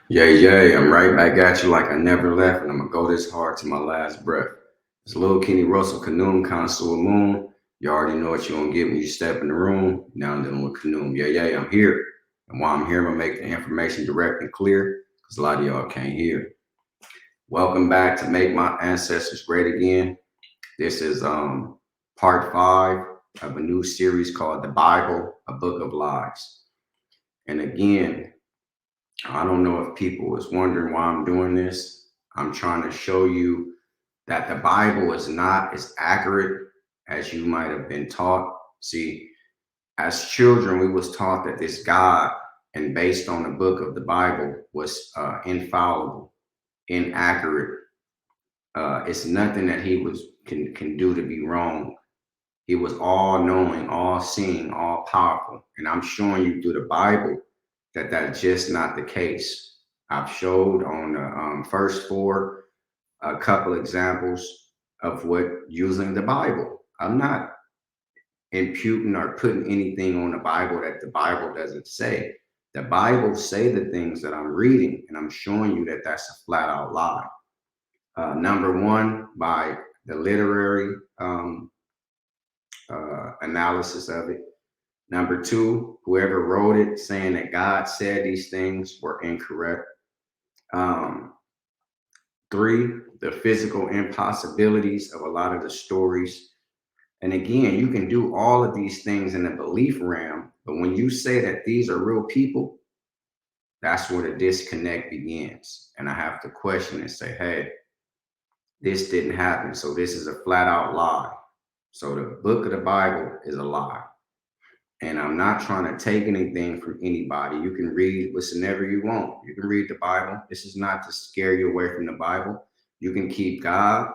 Yeah, I'm right back at you like I never left, and I'm gonna go this hard to my last breath. It's Lil Kenny Russell Kanoom, Consul Moon. You already know what you're gonna get when you step in the room. Now I'm dealing with Kanoom. I'm here. And while I'm here, I'm gonna make the information direct and clear, because a lot of y'all can't hear. Welcome back to Make My Ancestors Great Again. This is part 5 of a new series called The Bible, a Book of Lies. And again, I don't know if people is wondering why I'm doing this. I'm trying to show you that the Bible is not as accurate as you might have been taught. See, as children, we was taught that this God, and based on the book of the Bible, was infallible, inaccurate. It's nothing that he was can do to be wrong. He was all knowing, all seeing, all powerful. And I'm showing you through the Bible that that's just not the case. I've showed on the first 4 a couple examples of what using the Bible. I'm not imputing or putting anything on the Bible that the Bible doesn't say. The Bible say the things that I'm reading, and I'm showing you that that's a flat out lie. Number one, by the literary analysis of it. Number 2, whoever wrote it saying that God said these things were incorrect. Um, 3, the physical impossibilities of a lot of the stories. And again, you can do all of these things in the belief realm, but when you say that these are real people, that's where the disconnect begins. And I have to question and say, hey, this didn't happen. So this is a flat out lie. So the book of the Bible is a lie. And I'm not trying to take anything from anybody. You can read whatever you want. You can read the Bible. This is not to scare you away from the Bible. You can keep God.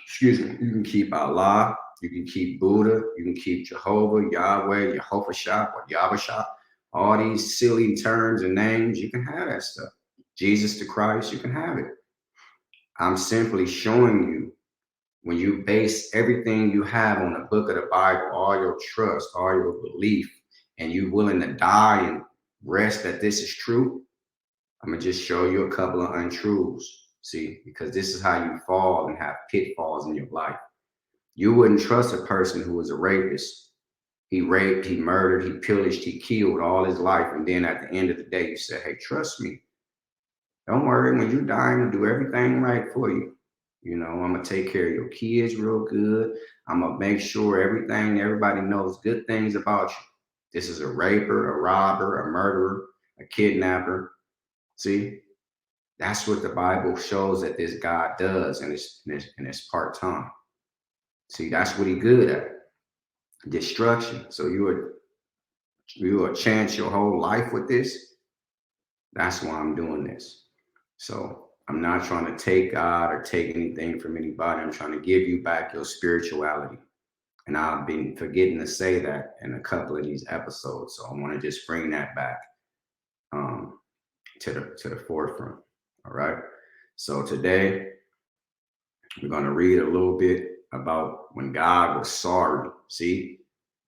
Excuse me. You can keep Allah. You can keep Buddha. You can keep Jehovah, Yahweh, Jehovah Shah, or Yahweh Shah. All these silly terms and names. You can have that stuff. Jesus the Christ. You can have it. I'm simply showing you when you base everything you have on the book of the Bible, all your trust, all your belief, and you willing to die and rest that this is true, I'm gonna just show you a couple of untruths. See, because this is how you fall and have pitfalls in your life. You wouldn't trust a person who was a rapist. He raped, he murdered, he pillaged, he killed all his life. And then at the end of the day, you say, hey, trust me. Don't worry, when you die, I'm gonna do everything right for you. You know, I'm gonna take care of your kids real good. I'm gonna make sure everybody knows good things about you. This is a raper, a robber, a murderer, a kidnapper. See, that's what the Bible shows that this God does, and it's part time. See, that's what he good at, destruction. So you would chance your whole life with this. That's why I'm doing this. So I'm not trying to take God or take anything from anybody. I'm trying to give you back your spirituality. And I've been forgetting to say that in a couple of these episodes. So I want to just bring that back um, to the forefront. All right. So today we're going to read a little bit about when God was sorry. See,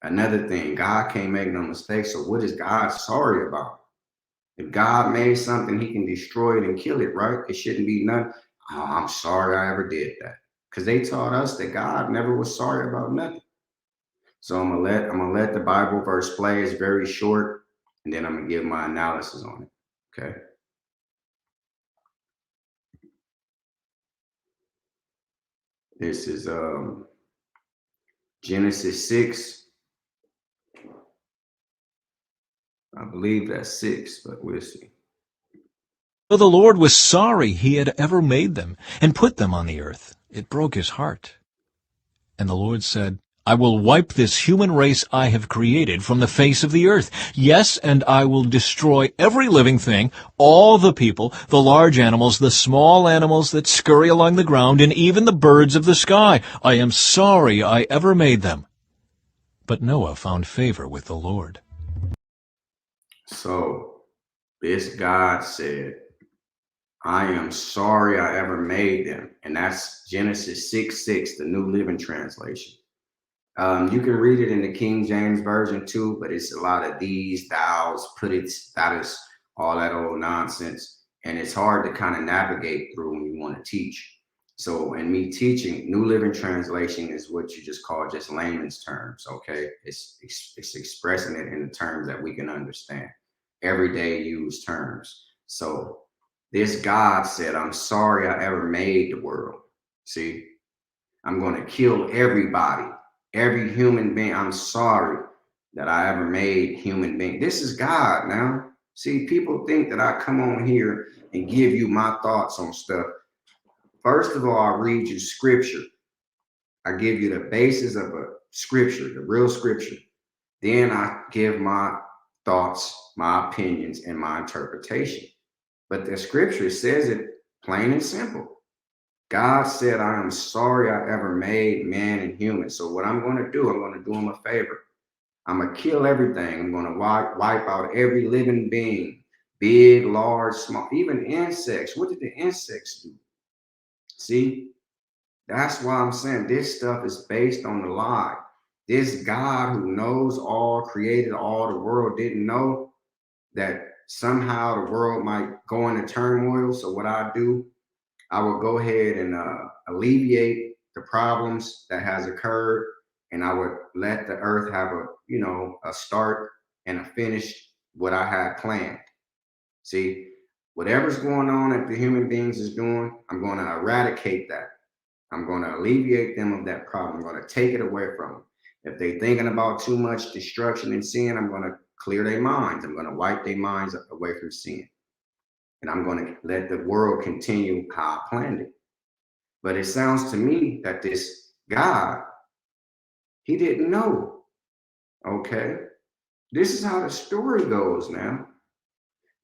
another thing, God can't make no mistakes. So what is God sorry about? If God made something, he can destroy it and kill it, right? It shouldn't be nothing. Oh, I'm sorry I ever did that. Because they taught us that God never was sorry about nothing. So I'm gonna let the Bible verse play. It's very short, and then I'm gonna give my analysis on it. Okay. This is Genesis 6. I believe that's 6, but we'll see. Though the Lord was sorry he had ever made them and put them on the earth, it broke his heart. And the Lord said, I will wipe this human race I have created from the face of the earth. Yes, and I will destroy every living thing, all the people, the large animals, the small animals that scurry along the ground, and even the birds of the sky. I am sorry I ever made them. But Noah found favor with the Lord. So this God said, I am sorry I ever made them. And that's Genesis 6:6, the New Living Translation. You can read it in the King James Version too, but it's a lot of these, thous, put it, that is, all that old nonsense. and it's hard to kind of navigate through when you want to teach. So, in me teaching, New Living Translation is what you just call just layman's terms. Okay, it's expressing it in the terms that we can understand, everyday used terms. So, this God said, "I'm sorry I ever made the world." See, I'm going to kill everybody, every human being. I'm sorry that I ever made human being. This is God now. See, people think that I come on here and give you my thoughts on stuff. First of all, I read you scripture. I give you the basis of a scripture, the real scripture. Then I give my thoughts, my opinions, and my interpretation. But the scripture says it plain and simple. God said, "I am sorry I ever made man and human." So what I'm going to do, I'm going to do him a favor. I'm going to kill everything. I'm going to wipe out every living being, big, large, small, even insects. What did the insects do? See, that's why I'm saying this stuff is based on the lie. This God who knows all, created all the world, didn't know that somehow the world might go into turmoil. So what I do, I will go ahead and alleviate the problems that has occurred, and I would let the earth have a start and a finish what I had planned. See, whatever's going on that the human beings is doing, I'm going to eradicate that. I'm going to alleviate them of that problem. I'm going to take it away from them. If they're thinking about too much destruction and sin, I'm going to clear their minds. I'm going to wipe their minds away from sin. And I'm going to let the world continue how I planned it. But it sounds to me that this God, he didn't know. Okay. This is how the story goes now.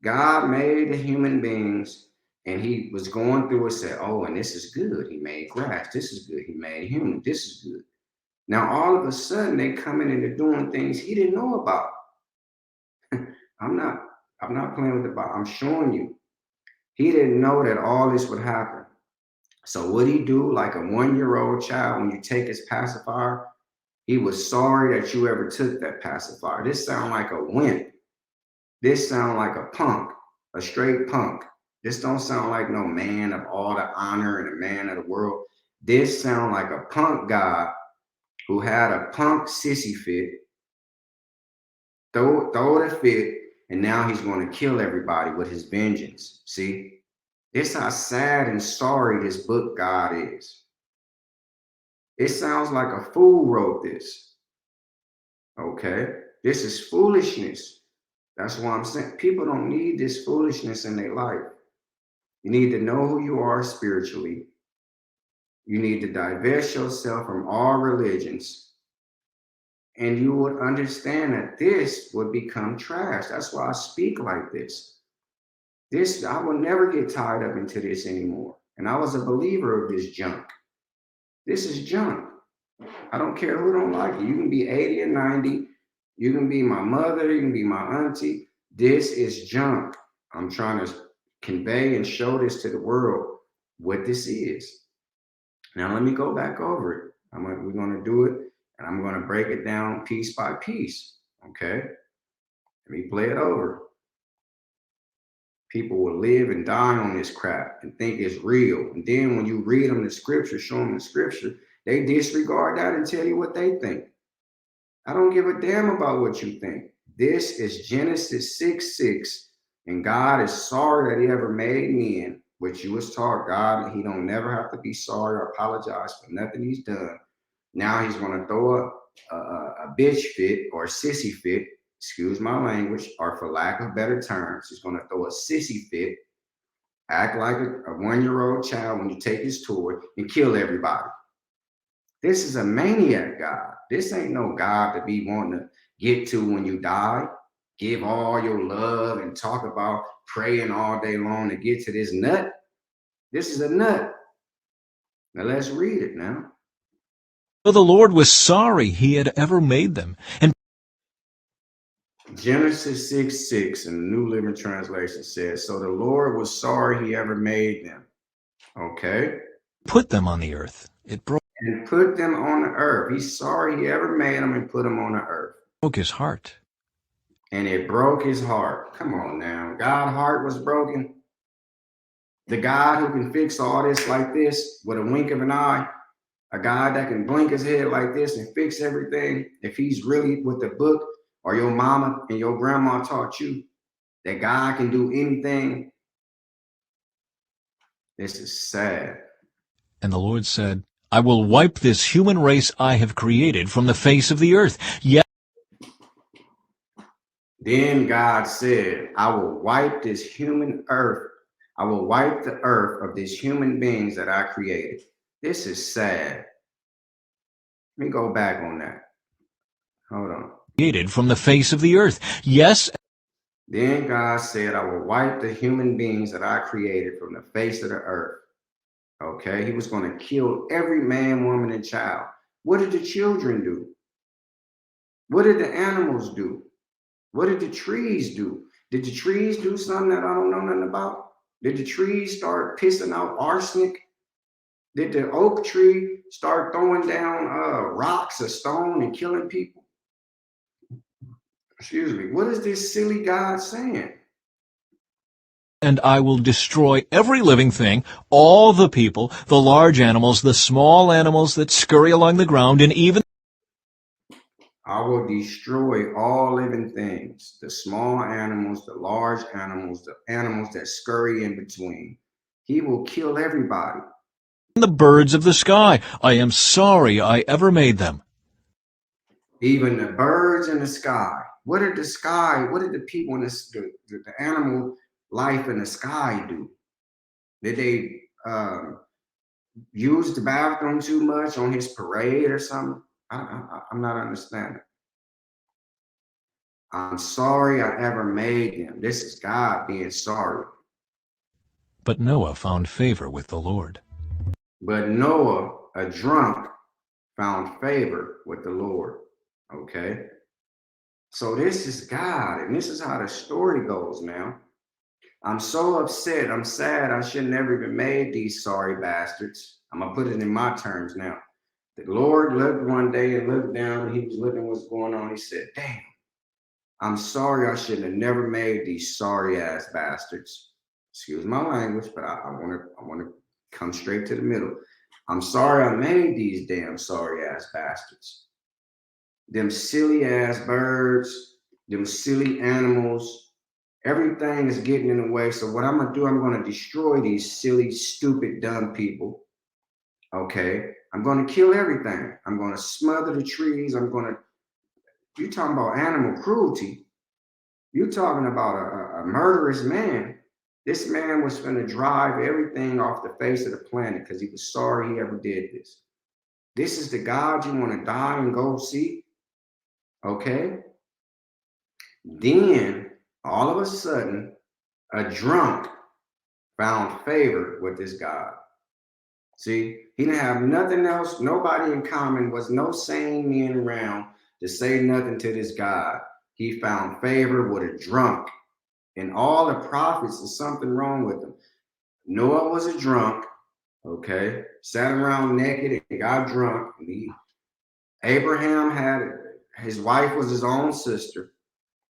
God made the human beings and he was going through and said, "Oh, and this is good. He made grass. This is good. He made human. This is good." Now, all of a sudden, they coming into doing things he didn't know about. I'm not playing with the Bible. I'm showing you. He didn't know that all this would happen. So what he do, like a 1-year-old child, when you take his pacifier, he was sorry that you ever took that pacifier. This sound like a wimp. This sound like a punk, a straight punk. This don't sound like no man of all the honor and a man of the world. This sound like a punk God who had a punk sissy fit, throw the fit, and now he's going to kill everybody with his vengeance. See? This how sad and sorry this book God is. It sounds like a fool wrote this. Okay? This is foolishness. That's why I'm saying people don't need this foolishness in their life. You need to know who you are spiritually. You need to divest yourself from all religions. And you would understand that this would become trash. That's why I speak like this. I will never get tied up into this anymore. And I was a believer of this junk. This is junk. I don't care who don't like it. You can be 80 or 90. You can be my mother. You can be my auntie. This is junk. I'm trying to convey and show this to the world what this is. Now let me go back over it. We're going to do it, and I'm going to break it down piece by piece. Okay? Let me play it over. People will live and die on this crap and think it's real. And then when you read them the scripture, show them the scripture, they disregard that and tell you what they think. I don't give a damn about what you think. This is Genesis 6:6, and God is sorry that he ever made men, which you was taught God, he don't never have to be sorry or apologize for nothing he's done. Now he's going to throw a bitch fit or a sissy fit, excuse my language, or for lack of better terms, he's going to throw a sissy fit, act like a 1-year-old child when you take his toy and kill everybody. This is a maniac God. This ain't no God to be wanting to get to when you die. Give all your love and talk about praying all day long to get to this nut. This is a nut. Now let's read it now. So the Lord was sorry he had ever made them, and Genesis 6:6 in the New Living Translation says, so the Lord was sorry he ever made them. Okay? put them on the earth. It And put them on the earth. He's sorry he ever made them and put them on the earth. broke his heart. And it broke his heart. Come on now. God's heart was broken. The God who can fix all this like this with a wink of an eye, a God that can blink his head like this and fix everything, if he's really what the book or your mama and your grandma taught you, that God can do anything, this is sad. And the Lord said, I will wipe this human race I have created from the face of the earth. Yes, Then God said, I will wipe this human earth. I will wipe the earth of these human beings that I created. This is sad. Let me go back on that. Hold on. created from the face of the earth. Yes, Then God said, I will wipe the human beings that I created from the face of the earth. Okay, he was going to kill every man, woman, and child. What did the children do? What did the animals do? What did the trees do? Did the trees do something that I don't know nothing about? Did the trees start pissing out arsenic? Did the oak tree start throwing down rocks or stone and killing people? Excuse me. What is this silly God saying? and I will destroy every living thing, all the people, the large animals, the small animals that scurry along the ground, and even I will destroy all living things, the small animals, the large animals, the animals that scurry in between. He will kill everybody. the birds of the sky. I am sorry I ever made them. Even the birds in the sky. What did the sky, what did the people in the animal life in the sky do? Did they use the bathroom too much on his parade or something? I'm not understanding. I'm sorry I ever made them. This is God being sorry. But Noah found favor with the Lord. But Noah, a drunk, found favor with the Lord. Okay. So this is God, and this is how the story goes now. I'm so upset. I'm sad. I should never even made these sorry bastards. I'm gonna put it in my terms now. The Lord looked one day and looked down, and he was looking what's going on. He said, damn, I'm sorry I should have never made these sorry ass bastards. Excuse my language, but I wanna come straight to the middle. I'm sorry I made these damn sorry ass bastards. Them silly ass birds, them silly animals, everything is getting in the way. So what I'm gonna do, I'm gonna destroy these silly, stupid, dumb people. Okay, I'm gonna kill everything. I'm gonna smother the trees. You talking about animal cruelty. You talking about a murderous man. This man was gonna drive everything off the face of the planet because he was sorry he ever did this. This is the God you want to die and go see? Okay. Then all of a sudden, a drunk found favor with this God. See, he didn't have nothing else, nobody in common, was no sane men around to say nothing to this God. He found favor with a drunk. And all the prophets, there's something wrong with them. Noah was a drunk, okay, sat around naked and got drunk. And Abraham had, his wife was his own sister,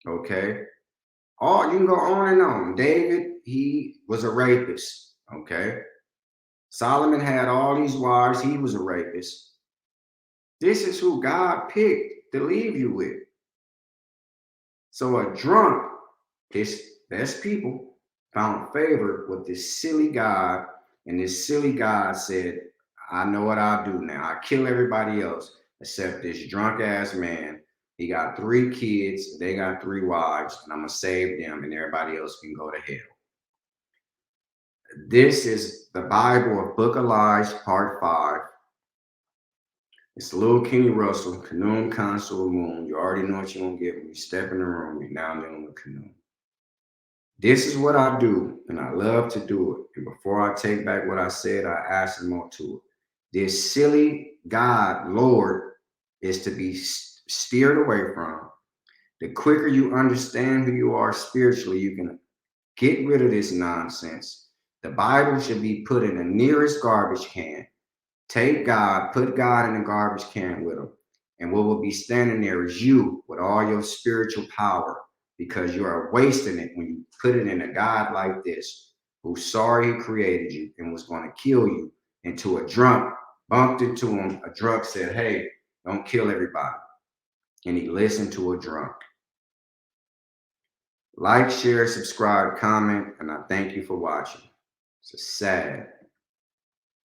okay. You can go on and on. David, he was a rapist, okay. Solomon had all these wives, he was a rapist. This is who God picked to leave you with. So a drunk, his best people, found favor with this silly God, and this silly God said, I know what I'll do now. I kill everybody else except this drunk ass man. He got 3 kids, they got 3 wives, and I'm gonna save them, and everybody else can go to hell. This is the Bible of Book of Lies, Part 5. It's little Kenny Russell, Canoe Console Moon. You already know what you're gonna get when you step in the room. You're now dealing with Canoe. This is what I do, and I love to do it. And before I take back what I said, I ask more to it. This silly God, Lord, is to be steered away from. The quicker you understand who you are spiritually, you can get rid of this nonsense. The Bible should be put in the nearest garbage can. Take God, put God in the garbage can with him. And what will be standing there is you with all your spiritual power, because you are wasting it when you put it in a God like this. who's sorry he created you and was going to kill you, into a drunk, bumped into him. A drunk said, hey, don't kill everybody. And he listened to a drunk. Like, share, subscribe, comment, and I thank you for watching. It's a sad